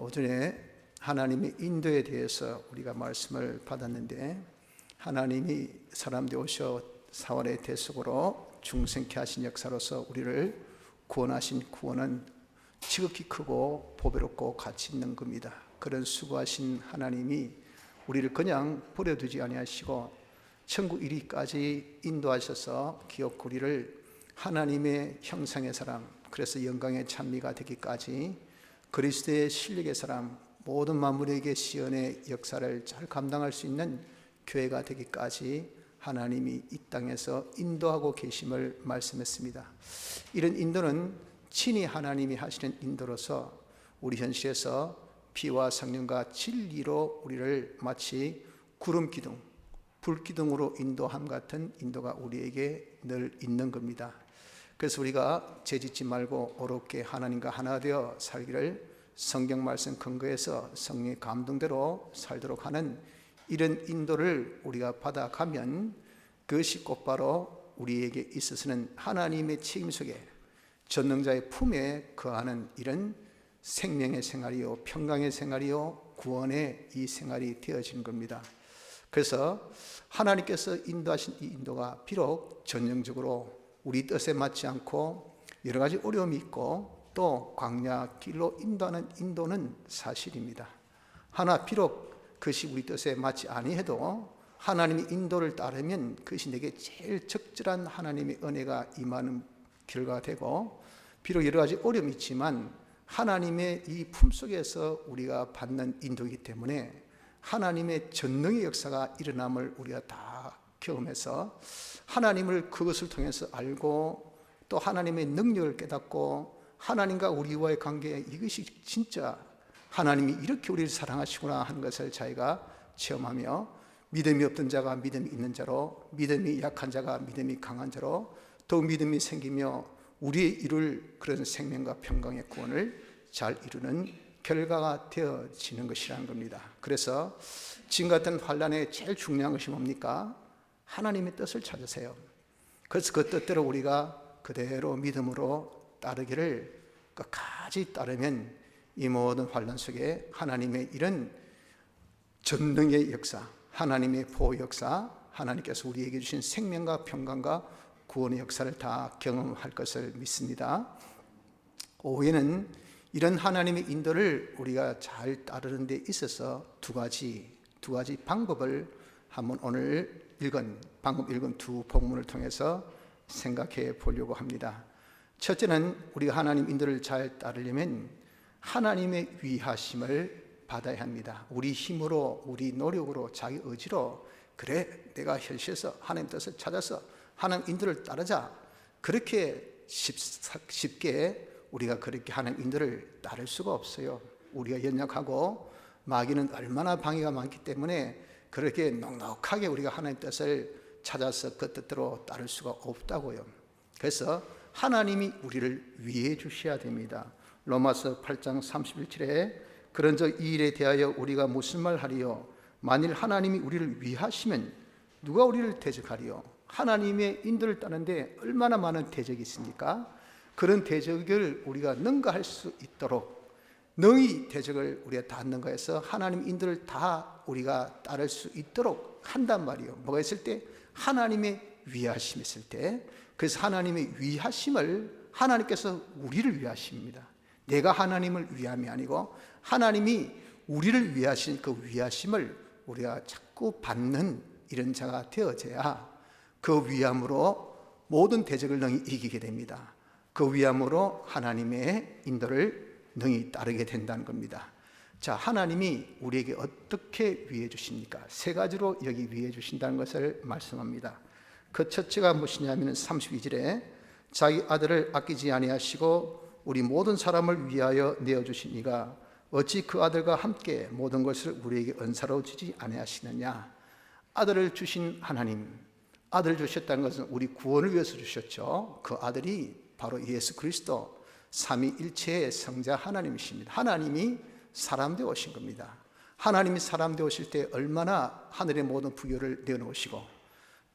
오전에 하나님의 인도에 대해서 우리가 말씀을 받았는데, 하나님이 사람들 오셔 사활의 대속으로 중생케 하신 역사로서 우리를 구원하신 구원은 지극히 크고 보배롭고 가치 있는 겁니다. 그런 수고하신 하나님이 우리를 그냥 버려두지 아니하시고 천국 이리까지 인도하셔서 기업고 우리를 하나님의 형상의 사람, 그래서 영광의 찬미가 되기까지 그리스도의 실력의 사람, 모든 만물에게 시연의 역사를 잘 감당할 수 있는 교회가 되기까지 하나님이 이 땅에서 인도하고 계심을 말씀했습니다. 이런 인도는 친히 하나님이 하시는 인도로서 우리 현실에서 피와 성령과 진리로 우리를 마치 구름기둥, 불기둥으로 인도함 같은 인도가 우리에게 늘 있는 겁니다. 그래서 우리가 죄짓지 말고 어렵게 하나님과 하나 되어 살기를 성경 말씀 근거해서 성령의 감동대로 살도록 하는 이런 인도를 우리가 받아가면 그것이 곧바로 우리에게 있어서는 하나님의 책임 속에 전능자의 품에 거하는 이런 생명의 생활이요, 평강의 생활이요, 구원의 이 생활이 되어지는 겁니다. 그래서 하나님께서 인도하신 이 인도가 비록 전형적으로 우리 뜻에 맞지 않고 여러 가지 어려움이 있고 또 광야 길로 인도하는 인도는 사실입니다. 하나 비록 그것이 우리 뜻에 맞지 아니해도 하나님의 인도를 따르면 그것이 내게 제일 적절한 하나님의 은혜가 임하는 결과가 되고, 비록 여러 가지 어려움이 있지만 하나님의 이 품속에서 우리가 받는 인도이기 때문에 하나님의 전능의 역사가 일어남을 우리가 다 경험해서 하나님을 그것을 통해서 알고 또 하나님의 능력을 깨닫고 하나님과 우리와의 관계, 이것이 진짜 하나님이 이렇게 우리를 사랑하시구나 하는 것을 자기가 체험하며 믿음이 없던 자가 믿음이 있는 자로, 믿음이 약한 자가 믿음이 강한 자로 더욱 믿음이 생기며 우리의 이룰 그런 생명과 평강의 구원을 잘 이루는 결과가 되어지는 것이라는 겁니다. 그래서 지금 같은 환난에 제일 중요한 것이 뭡니까? 하나님의 뜻을 찾으세요. 그래서 그 뜻대로 우리가 그대로 믿음으로 따르기를 끝까지 따르면 이 모든 환난 속에 하나님의 이런 전능의 역사, 하나님의 보호 역사, 하나님께서 우리에게 주신 생명과 평강과 구원의 역사를 다 경험할 것을 믿습니다. 오후에는 이런 하나님의 인도를 우리가 잘 따르는 데 있어서 두 가지 방법을 한번 오늘 방금 읽은 두 본문을 통해서 생각해 보려고 합니다. 첫째는 우리가 하나님 인도를 잘 따르려면 하나님의 위하심을 받아야 합니다. 우리 힘으로, 우리 노력으로, 자기 의지로 그래 내가 현실에서 하나님 뜻을 찾아서 하나님 인도를 따르자, 그렇게 쉽게 우리가 그렇게 하나님 인도를 따를 수가 없어요. 우리가 연약하고 마귀는 얼마나 방해가 많기 때문에 그렇게 넉넉하게 우리가 하나님 뜻을 찾아서 그 뜻대로 따를 수가 없다고요. 그래서 하나님이 우리를 위해 주셔야 됩니다. 로마서 8장 31절에 그런즉 이 일에 대하여 우리가 무슨 말 하리요? 만일 하나님이 우리를 위하시면 누가 우리를 대적하리요? 하나님의 인도를 따는데 얼마나 많은 대적이 있습니까? 그런 대적을 우리가 능가할 수 있도록 능히 대적을 우리가 다 능가해서 하나님 인도를 다 우리가 따를 수 있도록 한단 말이에요. 뭐가 있을 때? 하나님의 위하심이 있을 때. 그래서 하나님의 위하심을 하나님께서 우리를 위하십니다. 내가 하나님을 위함이 아니고 하나님이 우리를 위하신 그 위하심을 우리가 자꾸 받는 이런 자가 되어져야 그 위함으로 모든 대적을 능히 이기게 됩니다. 그 위함으로 하나님의 인도를 능히 따르게 된다는 겁니다. 자, 하나님이 우리에게 어떻게 위해 주십니까? 세 가지로 여기 위해 주신다는 것을 말씀합니다. 그 첫째가 무엇이냐면 32절에 자기 아들을 아끼지 아니하시고 우리 모든 사람을 위하여 내어주신 이가 어찌 그 아들과 함께 모든 것을 우리에게 은사로 주지 아니하시느냐. 아들을 주신 하나님, 아들을 주셨다는 것은 우리 구원을 위해서 주셨죠. 그 아들이 바로 예수 그리스도 삼위일체의 성자 하나님이십니다. 하나님이 사람 되어 오신 겁니다. 하나님이 사람 되어 오실 때 얼마나 하늘의 모든 부요를 내어놓으시고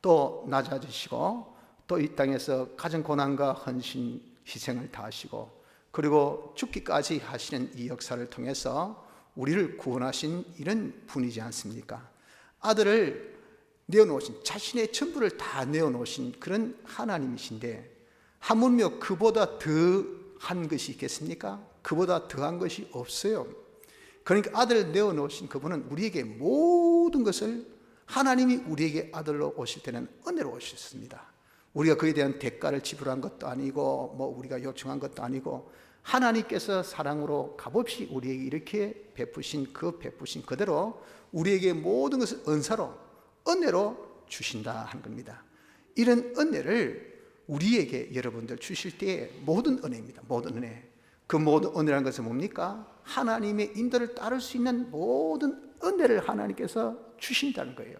또 낮아지시고 또 이 땅에서 가진 고난과 헌신 희생을 다하시고 그리고 죽기까지 하시는 이 역사를 통해서 우리를 구원하신 이런 분이지 않습니까? 아들을 내어놓으신, 자신의 전부를 다 내어놓으신 그런 하나님이신데 하물며 그보다 더한 것이 있겠습니까? 그보다 더한 것이 없어요. 그러니까 아들을 내어놓으신 그분은 우리에게 모든 것을, 하나님이 우리에게 아들로 오실 때는 은혜로 오셨습니다. 우리가 그에 대한 대가를 지불한 것도 아니고 우리가 요청한 것도 아니고 하나님께서 사랑으로 값없이 우리에게 이렇게 베푸신 그 베푸신 그대로 우리에게 모든 것을 은사로, 은혜로 주신다 한 겁니다. 이런 은혜를 우리에게 여러분들 주실 때에 모든 은혜입니다. 모든 은혜. 그 모든 은혜라는 것은 뭡니까? 하나님의 인도를 따를 수 있는 모든 은혜를 하나님께서 주신다는 거예요.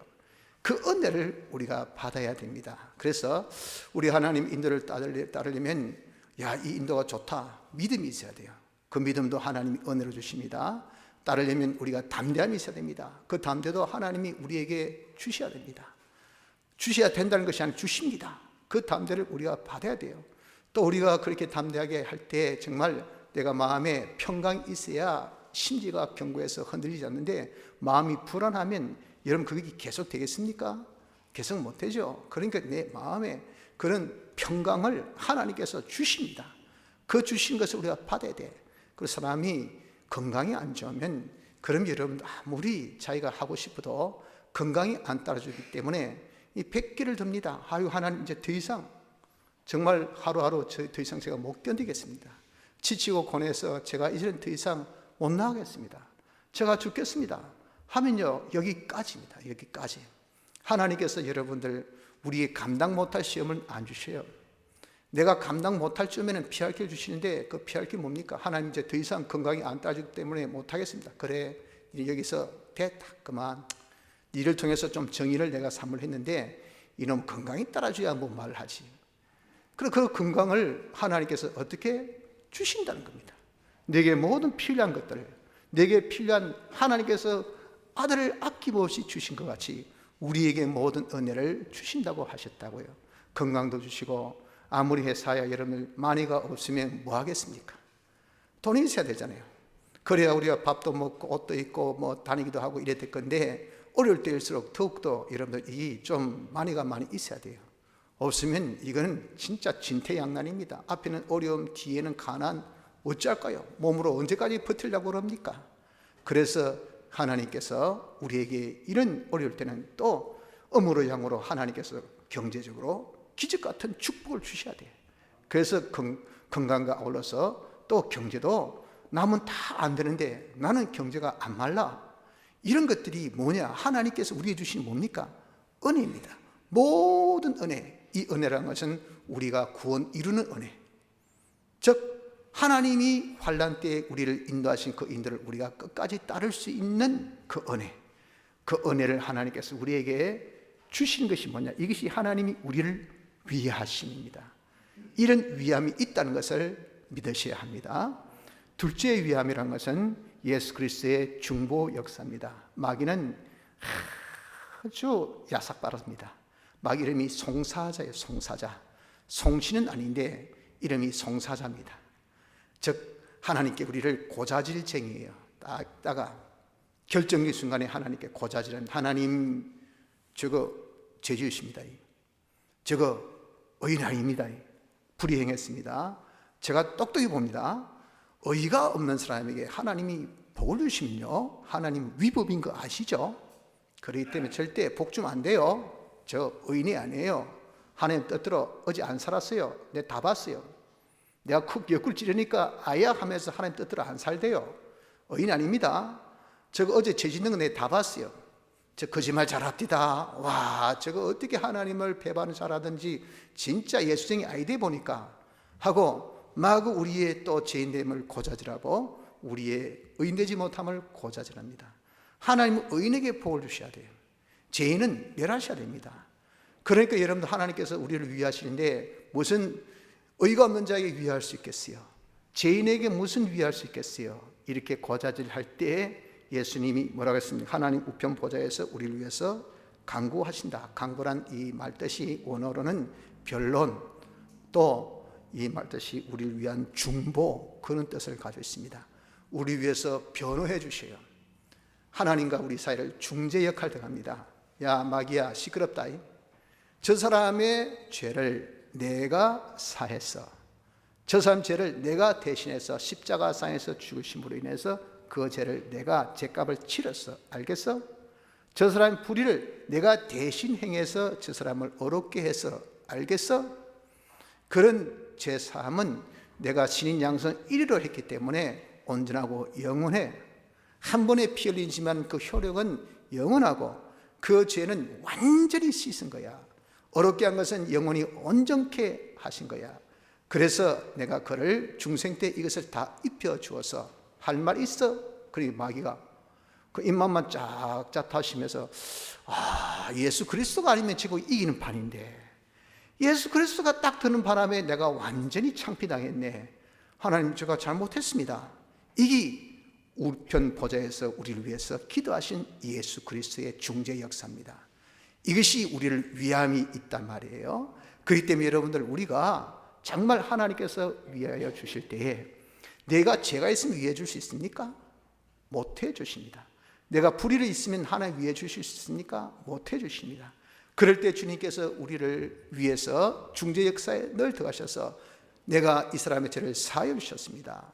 그 은혜를 우리가 받아야 됩니다. 그래서 우리 하나님 인도를 따르려면 이 인도가 좋다, 믿음이 있어야 돼요. 그 믿음도 하나님이 은혜로 주십니다. 따르려면 우리가 담대함이 있어야 됩니다. 그 담대도 하나님이 우리에게 주셔야 됩니다. 주셔야 된다는 것이 아니라 주십니다. 그 담대를 우리가 받아야 돼요. 또 우리가 그렇게 담대하게 할 때 정말 내가 마음에 평강이 있어야 심지가 견고해서 흔들리지 않는데, 마음이 불안하면 여러분 그게 계속 되겠습니까? 계속 못되죠. 그러니까 내 마음에 그런 평강을 하나님께서 주십니다. 그 주신 것을 우리가 받아야 돼. 그 사람이 건강이 안 좋으면, 그럼 여러분 아무리 자기가 하고 싶어도 건강이 안 따라주기 때문에 이 100개를 듭니다. 하나님 이제 더 이상 정말 하루하루 더 이상 제가 못 견디겠습니다. 지치고 고뇌해서 제가 이제는 더 이상 못 나가겠습니다. 제가 죽겠습니다 하면요, 여기까지입니다. 여기까지. 하나님께서 여러분들 우리의 감당 못할 시험을 안 주셔요. 내가 감당 못할 쯤에는 피할 길 주시는데, 그 피할 길 뭡니까? 하나님 이제 더 이상 건강이 안 따라주기 때문에 못하겠습니다. 그래, 여기서 됐다, 그만. 이를 통해서 좀 정의를 내가 삼을 했는데 이놈 건강이 따라줘야 뭐 말하지. 그리고 그 건강을 하나님께서 어떻게 주신다는 겁니다. 내게 모든 필요한 것들, 내게 필요한, 하나님께서 아들을 아낌없이 주신 것 같이 우리에게 모든 은혜를 주신다고 하셨다고요. 건강도 주시고, 아무리 회사야 여러분 마니가 없으면 뭐 하겠습니까? 돈이 있어야 되잖아요. 그래야 우리가 밥도 먹고 옷도 입고 다니기도 하고 이래야 될 건데, 어려울 때일수록 더욱더 여러분들이 좀 마니가 많이 있어야 돼요. 없으면 이거는 진짜 진퇴양난입니다. 앞에는 어려움, 뒤에는 가난, 어찌할까요? 몸으로 언제까지 버틸려고 그럽니까? 그래서 하나님께서 우리에게 이런 어려울 때는 또 음으로 양으로 하나님께서 경제적으로 기적 같은 축복을 주셔야 돼요. 그래서 건강과 아울러서 또 경제도, 남은 다 안 되는데 나는 경제가 안 말라. 이런 것들이 뭐냐? 하나님께서 우리에게 주신 뭡니까? 은혜입니다. 모든 은혜. 이 은혜라는 것은 우리가 구원 이루는 은혜, 즉 하나님이 환난 때에 우리를 인도하신 그 인도를 우리가 끝까지 따를 수 있는 그 은혜, 그 은혜를 하나님께서 우리에게 주신 것이 뭐냐? 이것이 하나님이 우리를 위하심입니다. 이런 위함이 있다는 것을 믿으셔야 합니다. 둘째 위함이라는 것은 예수 그리스도의 중보 역사입니다. 마귀는 아주 야삭빠릅니다. 마귀 이름이 송사자예요. 송사자. 송신은 아닌데 이름이 송사자입니다. 즉 하나님께 우리를 고자질쟁이에요. 딱다가 결정의 순간에 하나님께 고자질은, 하나님 저거 죄지으십니다. 저거 의인 아닙니다. 불의행했습니다. 제가 똑똑히 봅니다. 의의가 없는 사람에게 하나님이 복을 주시면요, 하나님 위법인 거 아시죠? 그렇기 때문에 절대 복 주면 안 돼요. 저 의인이 아니에요. 하나님 뜻대로 어제 안 살았어요. 내가 다 봤어요. 내가 쿡 옆구리 찌르니까 아야 하면서 하나님 뜻대로 안 살대요. 의인 아닙니다. 저거 어제 죄 짓는 거 내가 다 봤어요. 저 거짓말 잘합디다. 와, 저거 어떻게 하나님을 배반을 잘하든지 진짜 예수쟁이 아이디 보니까 하고 막 우리의 또 죄인됨을 고자질하고 우리의 의인되지 못함을 고자질합니다. 하나님은 의인에게 복을 주셔야 돼요. 죄인은 멸하셔야 됩니다. 그러니까 여러분들 하나님께서 우리를 위하시는데 무슨 의가 없는 자에게 위할 수 있겠어요? 죄인에게 무슨 위할 수 있겠어요? 이렇게 고자질할 때 예수님이 뭐라고 했습니까? 하나님 우편 보좌에서 우리를 위해서 강구하신다. 강구란 이 말뜻이 원어로는 변론, 또 이 말뜻이 우리를 위한 중보, 그런 뜻을 가지고 있습니다. 우리 위해서 변호해 주셔요. 하나님과 우리 사이를 중재 역할을 합니다. 야 마귀야 시끄럽다. 저 사람의 죄를 내가 사해서, 저 사람 죄를 내가 대신해서 십자가상에서 죽으심으로 인해서 그 죄를 내가 죄값을 치렀어. 알겠어? 저 사람의 불의를 내가 대신 행해서 저 사람을 어렵게 해서, 알겠어? 그런 죄사함은 내가 신인 양선 1위로 했기 때문에 온전하고 영원해. 한 번에 피 흘리지만 그 효력은 영원하고 그 죄는 완전히 씻은 거야. 어렵게 한 것은 영원히 온전케 하신 거야. 그래서 내가 그를 중생 때 이것을 다 입혀주어서, 할 말 있어? 그리고 마귀가 그 입맛만 쫙쫙 다시면서 예수 그리스도가 아니면 지금 이기는 판인데, 예수 그리스도가 딱 드는 바람에 내가 완전히 창피당했네. 하나님 제가 잘못했습니다. 이게 우편 보좌에서 우리를 위해서 기도하신 예수 그리스도의 중재 역사입니다. 이것이 우리를 위함이 있단 말이에요. 그렇기 때문에 여러분들, 우리가 정말 하나님께서 위하여 주실 때에 내가 죄가 있으면 위해 줄 수 있습니까? 못해 주십니다. 내가 불의를 있으면 하나님 위해 주실 수 있습니까? 못해 주십니다. 그럴 때 주님께서 우리를 위해서 중재 역사에 늘 들어가셔서 내가 이 사람의 죄를 사하여 주셨습니다.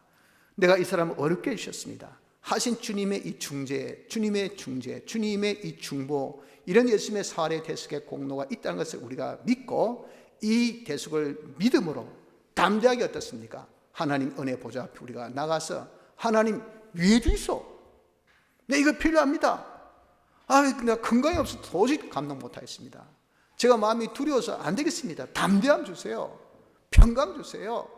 내가 이 사람을 어렵게 해주셨습니다 하신 주님의 이 중재, 주님의 중재, 주님의 이 중보, 이런 예수님의 사활의 대속의 공로가 있다는 것을 우리가 믿고 이 대속을 믿음으로 담대하게 어떻습니까? 하나님 은혜 보좌 앞에 우리가 나가서 하나님 위해 주이소. 네, 이거 필요합니다. 내가 건강이 없어서 도저히 감당 못하겠습니다. 제가 마음이 두려워서 안 되겠습니다. 담대함 주세요. 평강 주세요.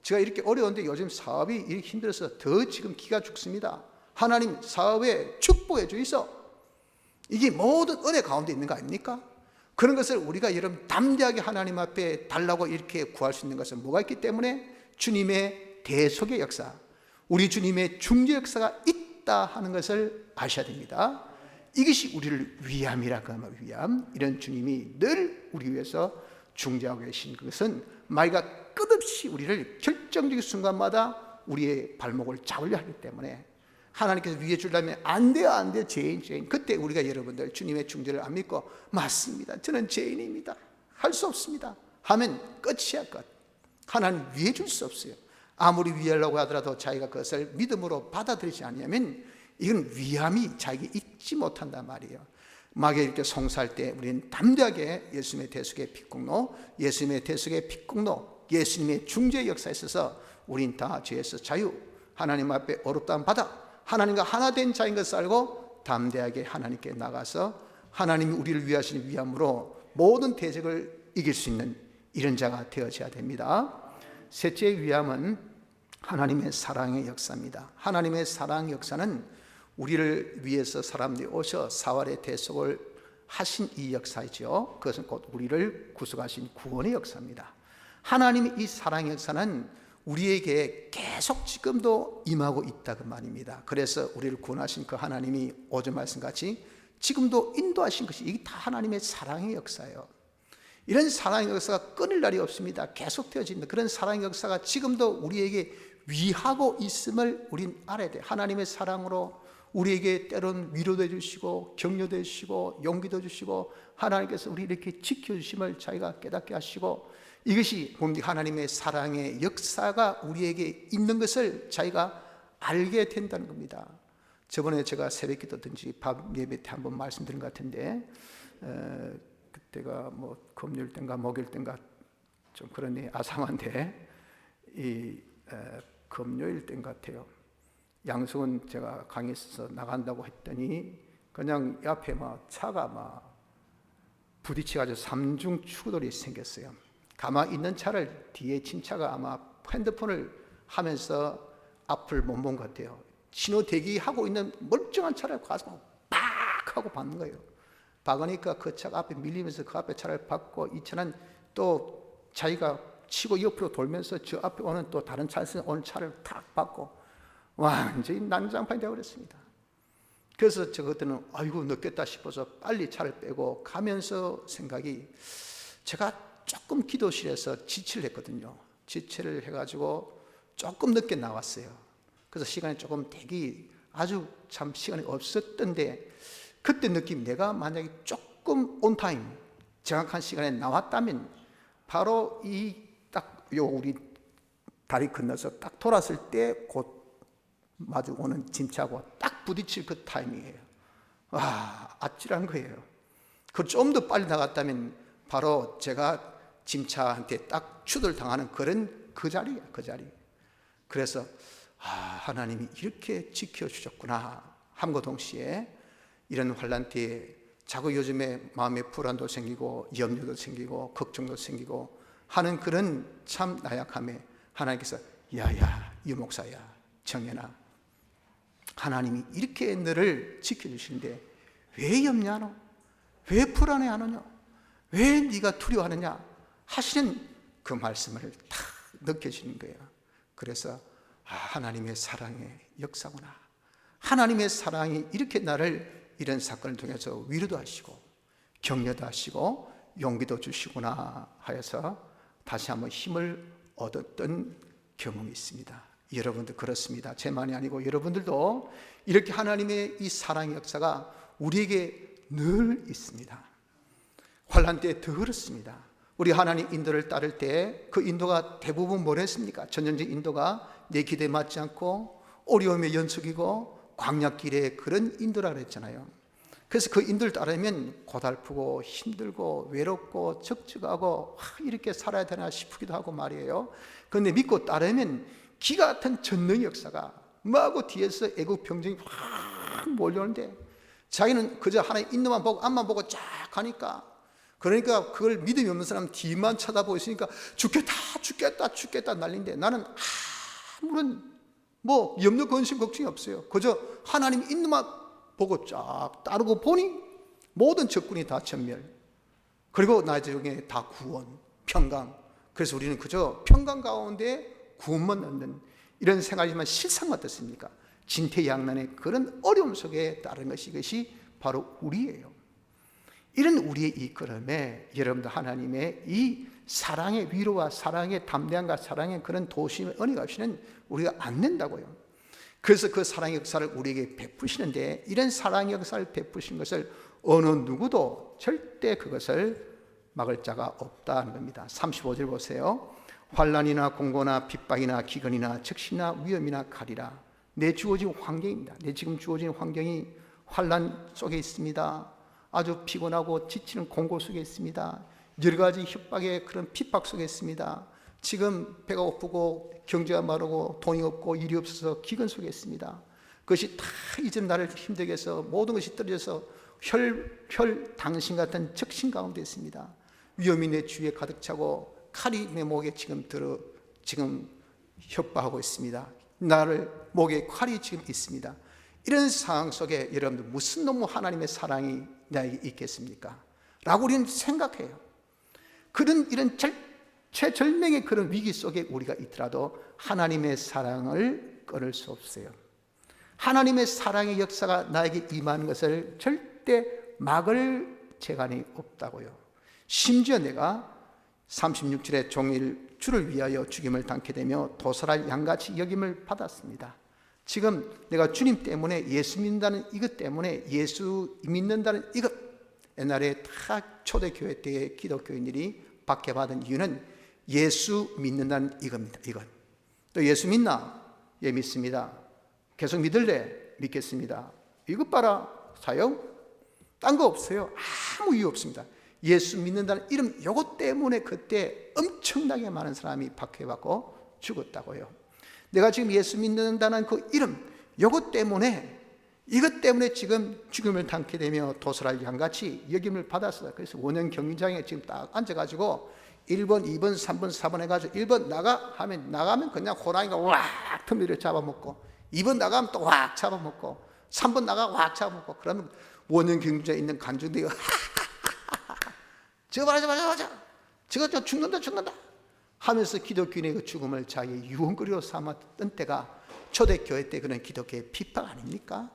제가 이렇게 어려운데 요즘 사업이 이렇게 힘들어서 더 지금 기가 죽습니다. 하나님 사업에 축복해 주이소. 이게 모든 은혜 가운데 있는 거 아닙니까? 그런 것을 우리가 여러분 담대하게 하나님 앞에 달라고 이렇게 구할 수 있는 것은 뭐가 있기 때문에 주님의 대속의 역사, 우리 주님의 중재 역사가 있다 하는 것을 아셔야 됩니다. 이것이 우리를 위함이라고 하면 위함, 이런 주님이 늘 우리 위해서 중재하고 계신 것은 마귀가 끝없이 우리를 결정적인 순간마다 우리의 발목을 잡으려 하기 때문에 하나님께서 위해 주려면 안 돼요, 안 돼요, 죄인. 그때 우리가 여러분들 주님의 중재를 안 믿고 맞습니다, 저는 죄인입니다, 할 수 없습니다 하면 끝이야, 끝. 하나님 위해 줄 수 없어요. 아무리 위하려고 하더라도 자기가 그것을 믿음으로 받아들이지 않으면 이건 위함이 자기가 잊지 못한단 말이에요. 마귀 이렇게 송사할 때 우리는 담대하게 예수님의 대속의 빛공로, 예수님의 대속의 빛공로, 예수님의 중재 역사에 있어서 우린 다 죄에서 자유, 하나님 앞에 어렵다함 받아 하나님과 하나 된 자인 것을 알고 담대하게 하나님께 나가서 하나님이 우리를 위하시는 위함으로 모든 대적을 이길 수 있는 이런 자가 되어져야 됩니다. 셋째 위함은 하나님의 사랑의 역사입니다. 하나님의 사랑 역사는 우리를 위해서 사람들이 오셔 사활의 대속을 하신 이 역사이죠. 그것은 곧 우리를 구속하신 구원의 역사입니다. 하나님의 이 사랑 역사는 우리에게 계속 지금도 임하고 있다 그 말입니다. 그래서 우리를 구원하신 그 하나님이 오전 말씀같이 지금도 인도하신 것이 이게 다 하나님의 사랑의 역사예요. 이런 사랑의 역사가 끊을 날이 없습니다. 계속 되어집니다. 그런 사랑의 역사가 지금도 우리에게 위하고 있음을 우린 알아야 돼요. 하나님의 사랑으로 우리에게 때론 위로도 해주시고 격려도 해주시고 용기도 주시고 하나님께서 우리 이렇게 지켜주심을 자기가 깨닫게 하시고, 이것이 하나님의 사랑의 역사가 우리에게 있는 것을 자기가 알게 된다는 겁니다. 저번에 제가 새벽기도 든지 밥 예배 때 한번 말씀드린 것 같은데 그때가 뭐 금요일 땐가 목요일 땐가 좀 그러니 아상한데 금요일 땐 같아요. 양승은 제가 강의에서 나간다고 했더니 그냥 옆에 막 차가 막 부딪혀가지고 삼중 추돌이 생겼어요. 가만히 있는 차를 뒤에 친 차가 아마 핸드폰을 하면서 앞을 못 본 것 같아요. 신호 대기하고 있는 멀쩡한 차를 가서 팍 하고 박는 거예요. 박으니까 그 차가 앞에 밀리면서 그 앞에 차를 박고, 이 차는 또 자기가 치고 옆으로 돌면서 저 앞에 오는 또 다른 차에서 오는 차를 탁 박고 완전히 난장판이 되어버렸습니다. 그래서 저 그때는 아이고 늦겠다 싶어서 빨리 차를 빼고 가면서 생각이, 제가 조금 기도실에서 지치를 했거든요. 지체를 해가지고 조금 늦게 나왔어요. 그래서 시간이 조금 되기 아주 참 시간이 없었던데, 그때 느낌, 내가 만약에 조금 온타임 정확한 시간에 나왔다면 바로 이 딱 요 우리 다리 건너서 딱 돌았을 때 곧 마주 오는 짐차하고 딱 부딪힐 그 타이밍이에요. 와, 아찔한 거예요. 그 좀 더 빨리 나갔다면 바로 제가 짐차한테 딱 추돌당하는 그런 그 자리예요, 그 자리. 그래서 하나님이 이렇게 지켜주셨구나 함과 동시에 이런 환난 때에 자꾸 요즘에 마음에 불안도 생기고 염려도 생기고 걱정도 생기고 하는 그런 참 나약함에 하나님께서 야야 유목사야 정연아, 하나님이 이렇게 너를 지켜주시는데 왜 염려하노? 왜 불안해하느냐? 왜 네가 두려워하느냐? 하시는 그 말씀을 다 느껴지는 거예요. 그래서 하나님의 사랑의 역사구나. 하나님의 사랑이 이렇게 나를 이런 사건을 통해서 위로도 하시고 격려도 하시고 용기도 주시구나 하여서 다시 한번 힘을 얻었던 경험이 있습니다. 여러분도 그렇습니다. 제만이 아니고 여러분들도 이렇게 하나님의 이 사랑의 역사가 우리에게 늘 있습니다. 환난 때 더 그렇습니다. 우리 하나님 인도를 따를 때 그 인도가 대부분 뭐랬습니까? 전형적 인도가 내 기대에 맞지 않고 어려움의 연속이고 광야길의 그런 인도라 그랬잖아요. 그래서 그 인도를 따르면 고달프고 힘들고 외롭고 적적하고 이렇게 살아야 되나 싶기도 하고 말이에요. 그런데 믿고 따르면 기가 같은 전능의 역사가 마구 뒤에서 애국 병정이 확 몰려오는데 자기는 그저 하나의 인도만 보고 앞만 보고 쫙 가니까, 그러니까 그걸 믿음이 없는 사람 뒤만 쳐다보고 있으니까 죽겠다 난리인데 나는 아무런 염려 근심 걱정이 없어요. 그저 하나님 인도만 보고 쫙 따르고 보니 모든 적군이 다 전멸, 그리고 나중에 다 구원, 평강. 그래서 우리는 그저 평강 가운데 구원만 얻는 이런 생활이지만 실상 어떻습니까? 진퇴양난의 그런 어려움 속에 따른 것이, 이것이 바로 우리예요. 이런 우리의 이끌음에 여러분들 하나님의 이 사랑의 위로와 사랑의 담대함과 사랑의 그런 도심의 은혜가 없이는 우리가 안 된다고요. 그래서 그 사랑의 역사를 우리에게 베푸시는데, 이런 사랑의 역사를 베푸신 것을 어느 누구도 절대 그것을 막을 자가 없다는 겁니다. 35절 보세요. 환난이나 공고나 핍박이나 기근이나 적시나 위험이나 가리라. 내 주어진 환경입니다. 내 지금 주어진 환경이 환난 속에 있습니다. 아주 피곤하고 지치는 공고 속에 있습니다. 여러 가지 협박의 그런 핍박 속에 있습니다. 지금 배가 고프고 경제가 마르고 돈이 없고 일이 없어서 기근 속에 있습니다. 그것이 다 이제 나를 힘들게 해서 모든 것이 떨어져서 당신 같은 적신 가운데 있습니다. 위험이 내 주위에 가득 차고 칼이 내 목에 지금 협박하고 있습니다. 나를 목에 칼이 지금 있습니다. 이런 상황 속에 여러분들 무슨 놈의 하나님의 사랑이 나에게 있겠습니까? 라고 우리는 생각해요. 이런 최절명의 그런 위기 속에 우리가 있더라도 하나님의 사랑을 끊을 수 없어요. 하나님의 사랑의 역사가 나에게 임하는 것을 절대 막을 재간이 없다고요. 심지어 내가 36절에 종일 주를 위하여 죽임을 당케 되며 도살할 양같이 여김을 받았습니다. 지금 내가 주님 때문에, 예수 믿는다는 이것 때문에, 예수 믿는다는 이것, 옛날에 다 초대교회 때의 기독교인들이 박해받은 이유는 예수 믿는다는 이겁니다. 이건 또 예수 믿나? 예, 믿습니다. 계속 믿을래? 믿겠습니다. 이것 봐라, 사형? 딴 거 없어요. 아무 이유 없습니다. 예수 믿는다는 이름, 이것 때문에 그때 엄청나게 많은 사람이 박해받고 죽었다고요. 내가 지금 예수 믿는다는 그 이름, 이것 때문에 지금 죽음을 당케 되며 도살할 양같이 여김을 받았어요. 그래서 원형 경기장에 지금 딱 앉아가지고 1번, 2번, 3번, 4번 해가지고 1번 나가면 그냥 호랑이가 왁 틈비를 잡아먹고, 2번 나가면 또 왁 잡아먹고, 3번 나가 왁 잡아먹고, 그러면 원형 경기장에 있는 관중들이 저거 봐라 저거 죽는다 하면서 기독교인의 그 죽음을 자기의 유언거리로 삼았던 때가 초대교회 때 그런 기독교의 핍박 아닙니까?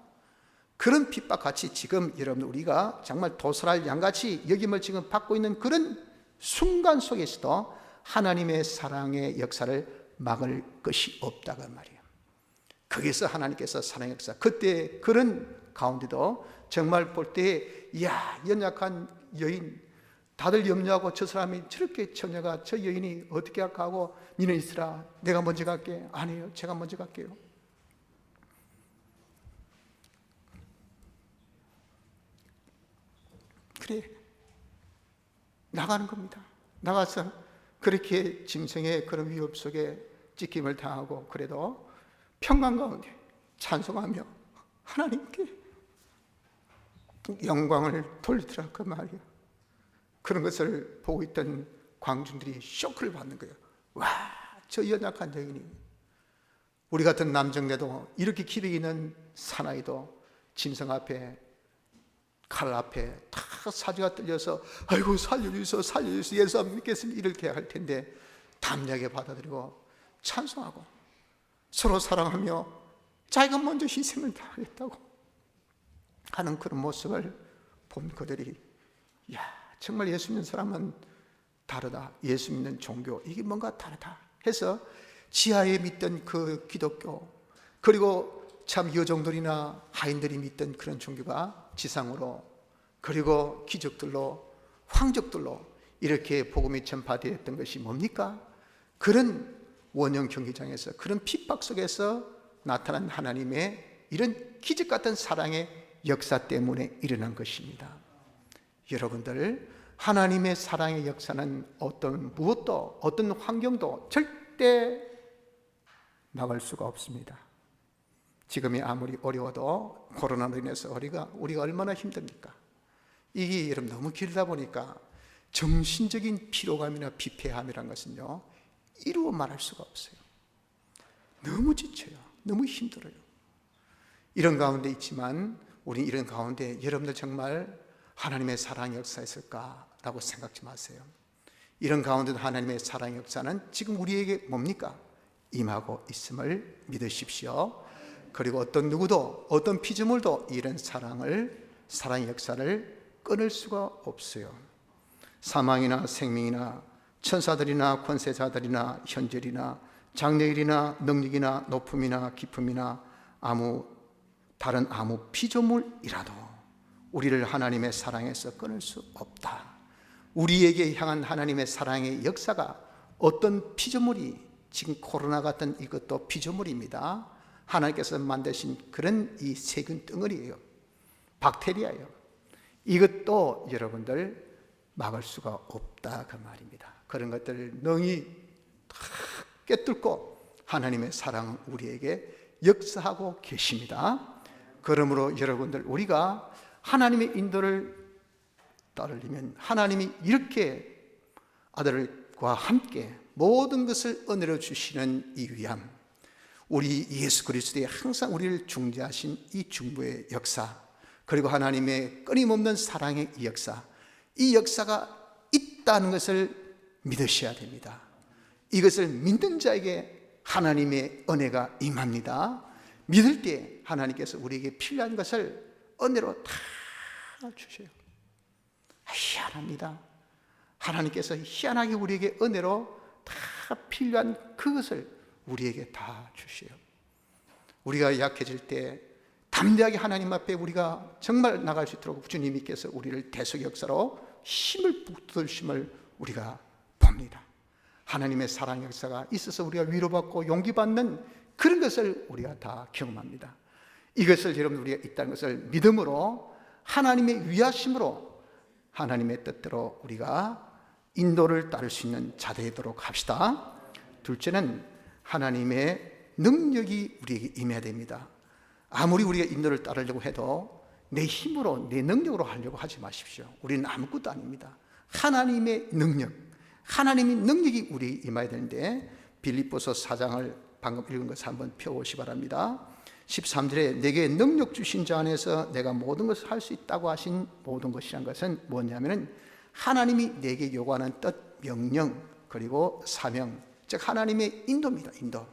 그런 핍박같이 지금 여러분 우리가 정말 도살할 양같이 여김을 지금 받고 있는 그런 순간 속에서도 하나님의 사랑의 역사를 막을 것이 없다고 말이에요. 거기서 하나님께서 사랑의 역사, 그때 그런 가운데도 정말 볼 때, 이야, 연약한 여인, 다들 염려하고 저 사람이 저렇게 처녀가, 저 여인이 어떻게 할까 하고, 니는 있으라, 내가 먼저 갈게. 아니에요, 제가 먼저 갈게요. 그래, 나가는 겁니다. 나가서 그렇게 짐승의 그런 위협 속에 찢김을 당하고, 그래도 평강 가운데 찬송하며 하나님께 영광을 돌리더라 그 말이야. 그런 것을 보고 있던 광중들이 쇼크를 받는 거예요. 와, 저 연약한 여인이, 우리 같은 남정네도 이렇게 기력이 있는 사나이도 짐승 앞에, 칼 앞에 다 사지가 떨려서 아이고 살려주소 살려주소 예수 안 믿겠습니다 이렇게 할 텐데 담대하게 받아들이고 찬송하고 서로 사랑하며 자기가 먼저 희생을 다하겠다고 하는 그런 모습을 본 그들이, 야, 정말 예수 믿는 사람은 다르다, 예수 믿는 종교 이게 뭔가 다르다 해서 지하에 믿던 그 기독교, 그리고 참 여종들이나 하인들이 믿던 그런 종교가 지상으로, 그리고 기적들로, 황적들로 이렇게 복음이 전파되었던 것이 뭡니까? 그런 원형 경기장에서, 그런 핍박 속에서 나타난 하나님의 이런 기적 같은 사랑의 역사 때문에 일어난 것입니다. 여러분들, 하나님의 사랑의 역사는 어떤 무엇도, 어떤 환경도 절대 막을 수가 없습니다. 지금이 아무리 어려워도 코로나로 인해서 우리가 얼마나 힘듭니까? 이게 여러분 너무 길다 보니까 정신적인 피로감이나 피폐함이란 것은요, 이루어 말할 수가 없어요. 너무 지쳐요. 너무 힘들어요. 이런 가운데 있지만 우리 이런 가운데 여러분들 정말 하나님의 사랑의 역사였을까라고 생각지 마세요. 이런 가운데도 하나님의 사랑의 역사는 지금 우리에게 뭡니까? 임하고 있음을 믿으십시오. 그리고 어떤 누구도, 어떤 피조물도 이런 사랑의 역사를 끊을 수가 없어요. 사망이나 생명이나 천사들이나 권세자들이나 현절이나 장래일이나 능력이나 높음이나 깊음이나 다른 아무 피조물이라도 우리를 하나님의 사랑에서 끊을 수 없다. 우리에게 향한 하나님의 사랑의 역사가 어떤 피조물이, 지금 코로나 같은 이것도 피조물입니다. 하나님께서 만드신 그런 이 세균 덩어리예요. 박테리아예요. 이것도 여러분들 막을 수가 없다 그 말입니다. 그런 것들을 능히 다 깨뚫고 하나님의 사랑은 우리에게 역사하고 계십니다. 그러므로 여러분들, 우리가 하나님의 인도를 따르려면 하나님이 이렇게 아들과 함께 모든 것을 은혜로 주시는 이 위함, 우리 예수 그리스도의 항상 우리를 중재하신 이 중보의 역사, 그리고 하나님의 끊임없는 사랑의 이 역사, 이 역사가 있다는 것을 믿으셔야 됩니다. 이것을 믿는 자에게 하나님의 은혜가 임합니다. 믿을 때 하나님께서 우리에게 필요한 것을 은혜로 다 주셔요. 희한합니다. 하나님께서 희한하게 우리에게 은혜로 다 필요한 그것을 우리에게 다 주셔요. 우리가 약해질 때 담대하게 하나님 앞에 우리가 정말 나갈 수 있도록 주님께서 우리를 대속 역사로 힘을 붙드심을 우리가 봅니다. 하나님의 사랑 역사가 있어서 우리가 위로받고 용기받는 그런 것을 우리가 다 경험합니다. 이것을 여러분 우리가 있다는 것을 믿음으로, 하나님의 위하심으로 하나님의 뜻대로 우리가 인도를 따를 수 있는 자되도록 합시다. 둘째는 하나님의 능력이 우리에게 임해야 됩니다. 아무리 우리가 인도를 따르려고 해도 내 힘으로, 내 능력으로 하려고 하지 마십시오. 우리는 아무것도 아닙니다. 하나님의 능력, 하나님의 능력이 우리에게 임해야 되는데, 빌립보서 4장을 방금 읽은 것을 한번 펴보시 바랍니다. 13절에 내게 능력 주신 자 안에서 내가 모든 것을 할 수 있다고 하신 모든 것이란 것은 뭐냐면 하나님이 내게 요구하는 뜻, 명령, 그리고 사명, 즉 하나님의 인도입니다. 인도.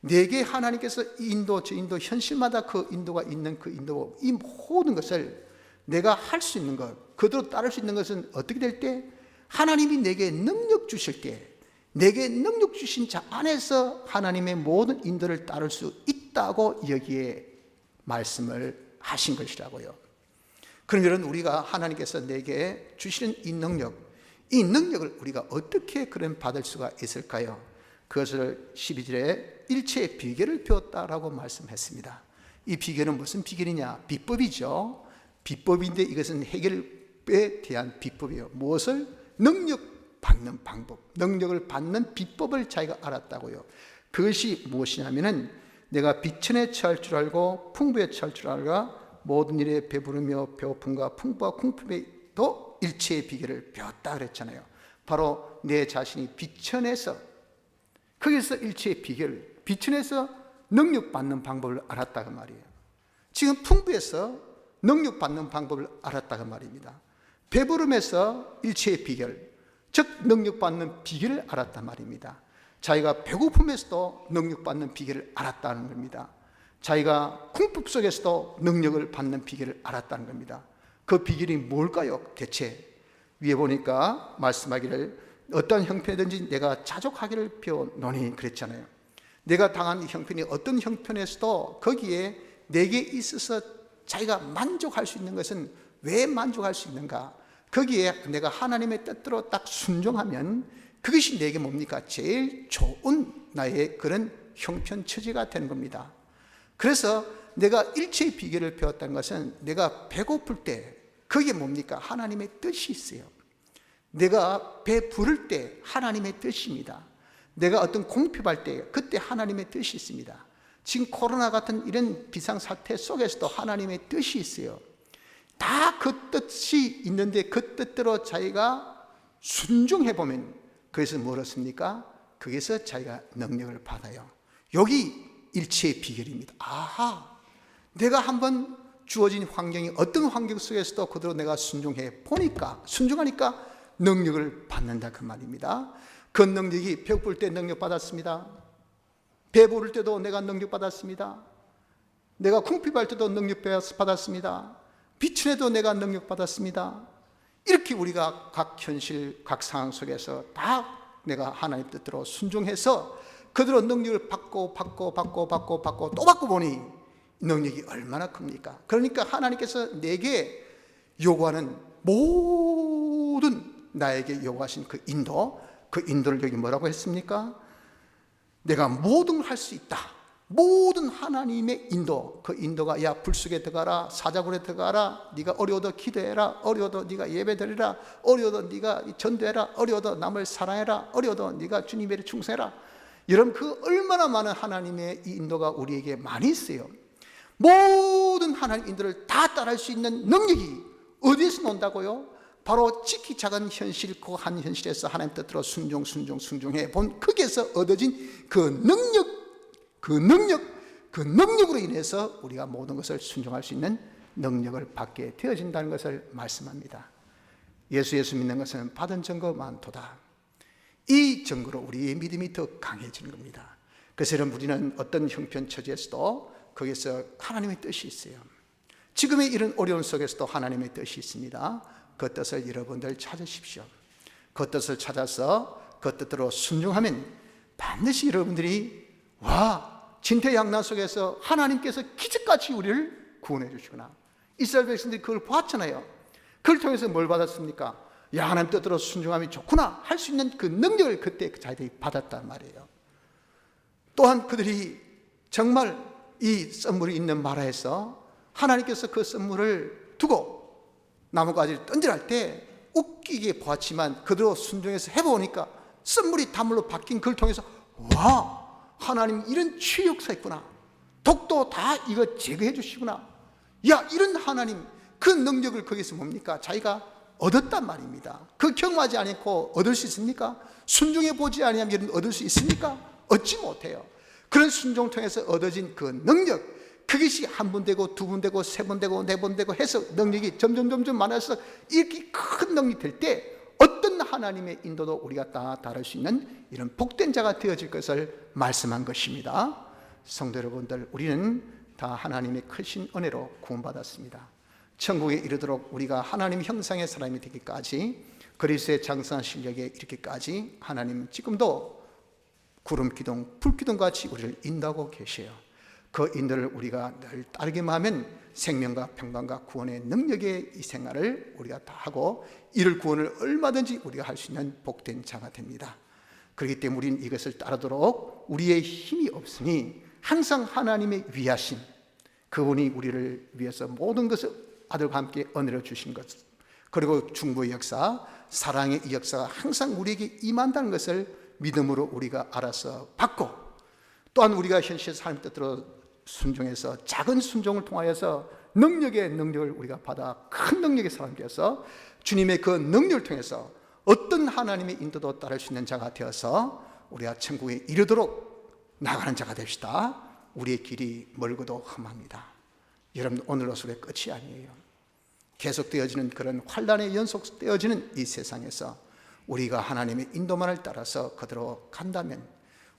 내게 하나님께서 이 인도, 저 인도, 현실마다 그 인도가 있는 그 인도, 이 모든 것을 내가 할 수 있는 것, 그대로 따를 수 있는 것은 어떻게 될 때? 하나님이 내게 능력 주실 때, 내게 능력 주신 자 안에서 하나님의 모든 인도를 따를 수 있다고 여기에 말씀을 하신 것이라고요. 그럼 여러분, 우리가 하나님께서 내게 주시는 이 능력을 우리가 어떻게 그런 받을 수가 있을까요? 그것을 12절에 일체의 비결을 배웠다라고 말씀했습니다. 이 비결은 무슨 비결이냐? 비법이죠. 비법인데 이것은 해결에 대한 비법이에요. 무엇을? 능력 받는 방법, 능력을 받는 비법을 자기가 알았다고요. 그것이 무엇이냐면은 내가 비천에 처할 줄 알고 풍부에 처할 줄 알고 모든 일에 배부르며 배고픔과 풍부와 궁핍에도 일체의 비결을 배웠다 그랬잖아요. 바로 내 자신이 비천에서, 거기서 일체의 비결, 비천에서 능력 받는 방법을 알았다 그 말이에요. 지금 풍부에서 능력 받는 방법을 알았다 그 말입니다. 배부름에서 일체의 비결, 즉 능력 받는 비결을 알았단 말입니다. 자기가 배고픔에서도 능력 받는 비결을 알았다는 겁니다. 자기가 궁핍 속에서도 능력을 받는 비결을 알았다는 겁니다. 그 비결이 뭘까요? 대체 위에 보니까 말씀하기를 어떤 형편이든지 내가 자족하기를 배워노니 그랬잖아요. 내가 당한 형편이 어떤 형편에서도 거기에 내게 있어서 자기가 만족할 수 있는 것은 왜 만족할 수 있는가? 거기에 내가 하나님의 뜻대로 딱 순종하면 그것이 내게 뭡니까? 제일 좋은 나의 그런 형편 처지가 되는 겁니다. 그래서 내가 일체의 비결을 배웠다는 것은 내가 배고플 때 그게 뭡니까? 하나님의 뜻이 있어요. 내가 배 부를 때 하나님의 뜻입니다. 내가 어떤 궁핍할 때 그때 하나님의 뜻이 있습니다. 지금 코로나 같은 이런 비상사태 속에서도 하나님의 뜻이 있어요. 다 그 뜻이 있는데 그 뜻대로 자기가 순종해보면 그래서 뭐였습니까? 거기서 자기가 능력을 받아요. 여기 일체의 비결입니다. 아하, 내가 한번 주어진 환경이 어떤 환경 속에서도 그대로 내가 순종해 보니까, 순종하니까 능력을 받는다 그 말입니다. 그 능력이 배고플 때 능력 받았습니다. 배부를 때도 내가 능력 받았습니다. 내가 궁핍할 때도 능력 받았습니다. 비천에도 내가 능력 받았습니다. 이렇게 우리가 각 현실, 각 상황 속에서 다 내가 하나님 뜻대로 순종해서 그대로 능력을 받고 또 받고 보니 능력이 얼마나 큽니까? 그러니까 하나님께서 내게 요구하는 모든 나에게 요구하신 그 인도를 여기 뭐라고 했습니까? 내가 모든 걸 할 수 있다. 모든 하나님의 인도, 그 인도가 야 불속에 들어가라, 사자굴에 들어가라, 네가 어려워도 기도해라, 어려워도 네가 예배드리라, 어려워도 네가 전도해라, 어려워도 남을 사랑해라, 어려워도 네가 주님에 충성해라. 여러분, 그 얼마나 많은 하나님의 이 인도가 우리에게 많이 있어요. 모든 하나님 인도를 다 따라할 수 있는 능력이 어디에서 논다고요? 바로 지키 작은 현실, 그 한 현실에서 하나님 뜻대로 순종해 본 거기에서 얻어진 그 능력으로 인해서 우리가 모든 것을 순종할 수 있는 능력을 받게 되어진다는 것을 말씀합니다. 예수 믿는 것은 받은 증거 많도다. 이 증거로 우리의 믿음이 더 강해지는 겁니다. 그래서 여러분, 우리는 어떤 형편 처지에서도 거기서 하나님의 뜻이 있어요. 지금의 이런 어려움 속에서도 하나님의 뜻이 있습니다. 그 뜻을 여러분들 찾으십시오. 그 뜻을 찾아서 그 뜻대로 순종하면 반드시 여러분들이 진퇴양난 속에서 하나님께서 기적같이 우리를 구원해 주시구나. 이스라엘 백성들이 그걸 봤잖아요. 그걸 통해서 뭘 받았습니까? 야, 하나님 뜻대로 순종하면 좋구나 할 수 있는 그 능력을 그때 자기들이 받았단 말이에요. 또한 그들이 정말 이 썰물이 있는 마라에서 하나님께서 그 썰물을 두고 나무가지를 던질할 때 웃기게 보았지만 그대로 순종해서 해보니까 썰물이 단물로 바뀐 그걸 통해서 하나님 이런 치유 역사 있구나. 독도 다 이거 제거해 주시구나. 야, 이런 하나님 그 능력을 거기서 뭡니까? 자기가 얻었단 말입니다. 그 경험하지 않고 얻을 수 있습니까? 순종해 보지 아니하면 얻을 수 있습니까? 얻지 못해요. 그런 순종 통해서 얻어진 그 능력, 그것이 한 번 되고 두 번 되고 세 번 되고 네 번 되고 해서 능력이 점점 많아서 이렇게 큰 능력이 될 때 어떤 하나님의 인도도 우리가 다 다룰 수 있는 이런 복된 자가 되어질 것을 말씀한 것입니다. 성도 여러분들, 우리는 다 하나님의 크신 은혜로 구원받았습니다. 천국에 이르도록 우리가 하나님 형상의 사람이 되기까지 그리스도의 장성한 실력에 이렇게까지 하나님은 지금도 구름 기둥, 불 기둥 같이 우리를 인도하고 계셔요. 그 인도를 우리가 늘 따르기만 하면 생명과 평강과 구원의 능력의 이 생활을 우리가 다 하고 이를 구원을 얼마든지 우리가 할 수 있는 복된 자가 됩니다. 그렇기 때문에 우리는 이것을 따르도록 우리의 힘이 없으니 항상 하나님의 위하심, 그분이 우리를 위해서 모든 것을 아들과 함께 은혜로 주신 것, 그리고 중보의 역사, 사랑의 이 역사가 항상 우리에게 임한다는 것을 믿음으로 우리가 알아서 받고, 또한 우리가 현실 삶 뜻대로 순종해서 작은 순종을 통하여서 능력의 능력을 우리가 받아 큰 능력의 사람 되어서 주님의 그 능력을 통해서 어떤 하나님의 인도도 따를 수 있는 자가 되어서 우리가 천국에 이르도록 나가는 자가 됩시다. 우리의 길이 멀고도 험합니다. 여러분, 오늘로서의 끝이 아니에요. 계속되어지는 그런 환난의 연속되어지는 이 세상에서 우리가 하나님의 인도만을 따라서 그대로 간다면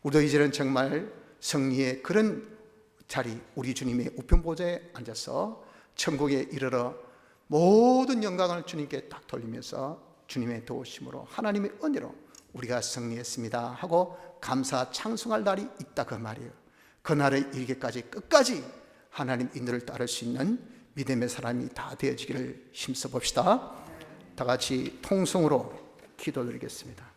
우리도 이제는 정말 승리의 그런 자리, 우리 주님의 우편보좌에 앉아서 천국에 이르러 모든 영광을 주님께 딱 돌리면서 주님의 도우심으로 하나님의 은혜로 우리가 승리했습니다 하고 감사 창송할 날이 있다, 그 말이에요. 그 날에 이르기까지 끝까지 하나님 인도를 따를 수 있는 믿음의 사람이 다 되어지기를 힘써 봅시다. 다 같이 통성으로 기도드리겠습니다.